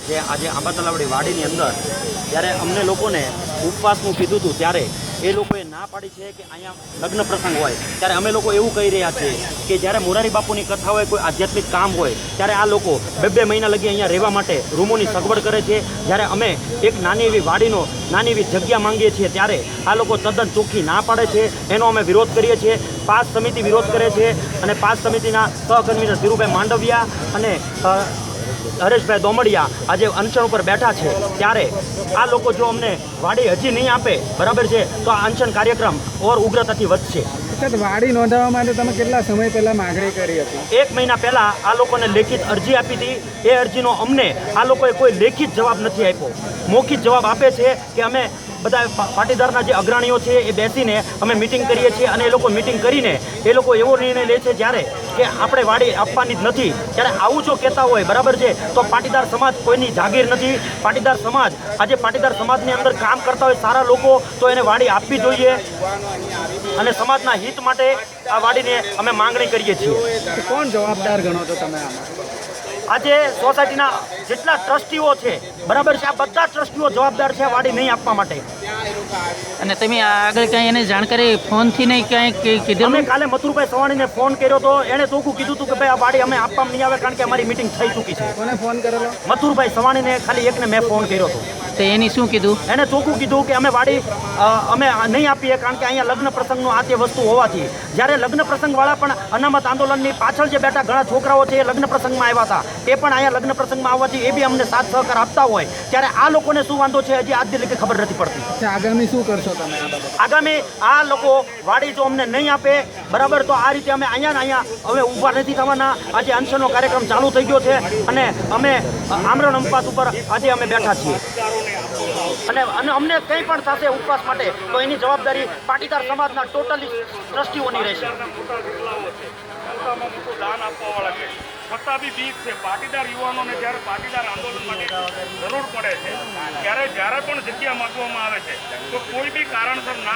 જે આજે આંબા તલાવડી વાડીની અંદર જ્યારે અમને લોકોને ઉપવાસનું કીધું હતું ત્યારે એ લોકોએ ના પાડી છે કે અહીંયા લગ્ન પ્રસંગ હોય ત્યારે અમે લોકો એવું કહી રહ્યા છીએ કે જ્યારે મોરારી બાપુની કથા હોય, કોઈ આધ્યાત્મિક કામ હોય ત્યારે આ લોકો બે મહિના લગી અહીંયા રહેવા માટે રૂમોની સગવડ કરે છે। જ્યારે અમે એક નાની એવી વાડીનો નાની એવી જગ્યા માંગીએ છીએ ત્યારે આ લોકો તદ્દન ચોખ્ખી ના પાડે છે। એનો અમે વિરોધ કરીએ છીએ। પાસ સમિતિ વિરોધ કરે છે અને પાસ સમિતિના સહકન્વીનર ધીરુભાઈ માંડવિયા અને હરેશભાઈ દોમડિયા આજે અનશન ઉપર બેઠા છે। ત્યારે આ લોકો જો અમને વાડી હજી નહીં આપે, બરાબર છે, તો આ અનશન કાર્યક્રમ ઓર ઉગ્રતાથી વધશે। વાડી નોંધાવવા માટે તમે કેટલા સમય પહેલા માંગણી કરી હતી? 1 મહિના પહેલા આ લોકોને લેખિત અરજી આપી હતી। એ અરજીનો અમને આ લોકોએ કોઈ લેખિત જવાબ નથી આપ્યો। મૌખિક જવાબ આપે છે કે અમે બધા પાટીદારના જે અગ્રણીઓ છે એ બેસીને અમે મિટિંગ કરીએ છીએ અને એ લોકો મિટિંગ કરીને એ લોકો એવો નિર્ણય લે છે જ્યારે કે આપણે વાડી આપવાની જ નથી। ત્યારે આવું જો કહેતા હોય, બરાબર છે, તો પાટીદાર સમાજ કોઈની જાગીર નથી। પાટીદાર સમાજ આજે પાટીદાર સમાજની અંદર કામ કરતા હોય સારા લોકો, તો એને વાડી આપવી જોઈએ અને સમાજના હિત માટે આ વાડીને અમે માંગણી કરીએ છીએ। કોણ જવાબદાર ગણો છો તમે આમાં? આજે સોસાયટીના જેટલા ટ્રસ્ટીઓ છે, બરાબર છે, આ બધા ટ્રસ્ટીઓ જવાબદાર છે વાડી નહીં આપવા માટે। અને તમે આગળ ક્યાંય એને જાણકારી ફોનથી નહીં ક્યાંય કીધું? અમે કાલે મથુરભાઈ સવાણીને ફોન કર્યો હતો। એણે ચોખ્ખું કીધું હતું કે ભાઈ આ વાડી અમે આપવામાં નહીં આવે કારણ કે અમારી મિટિંગ થઈ ચૂકી છે। કોને ફોન કરેલો? મથુરભાઈ સવાણીને ખાલી એકને મેં ફોન કર્યો હતો। તો એની શું કીધું? એને ચોખ્ખું કીધું કે અમે વાડી અમે નહીં આપીએ કારણ કે અહીંયા લગ્ન પ્રસંગનું આ તે વસ્તુ હોવાથી। જ્યારે લગ્ન પ્રસંગવાળા પણ અનામત આંદોલનની પાછળ જે બેઠા ઘણા છોકરાઓ છે એ લગ્ન પ્રસંગમાં આવ્યા હતા, એ પણ અહીંયા લગ્ન પ્રસંગમાં આવવાથી એ બી અમને સાથ સહકાર આપતા હોય ત્યારે આ લોકોને શું વાંધો છે હજી આજ દિન ખબર નથી પડતી। આગામી શું કરશો તમે આ બાબતે? આગામી આ લોકો વાડી જો અમને નહીં આપે, બરાબર, તો આ રીતે અમે અહીંયા હવે ઊભા નથી થવાના। આજે અનશનનો કાર્યક્રમ ચાલુ થઈ ગયો છે અને અમે આમરણ ઉપવાસ ઉપર આજે અમે બેઠા છીએ અને અમને કંઈ પણ થશે ઉપવાસ માટે તો એની જવાબદારી પાટીદાર સમાજના ટોટલી ટ્રસ્ટીઓની રહેશે। દાન આપવાવાળા છે છતાં બી બીક છે। પાટીદાર યુવાનોને જ્યારે પાટીદાર આંદોલન માટે જરૂર પડે છે ત્યારે જ્યારે પણ જગ્યા માંગવામાં આવે છે તો કોઈ બી કારણસર ના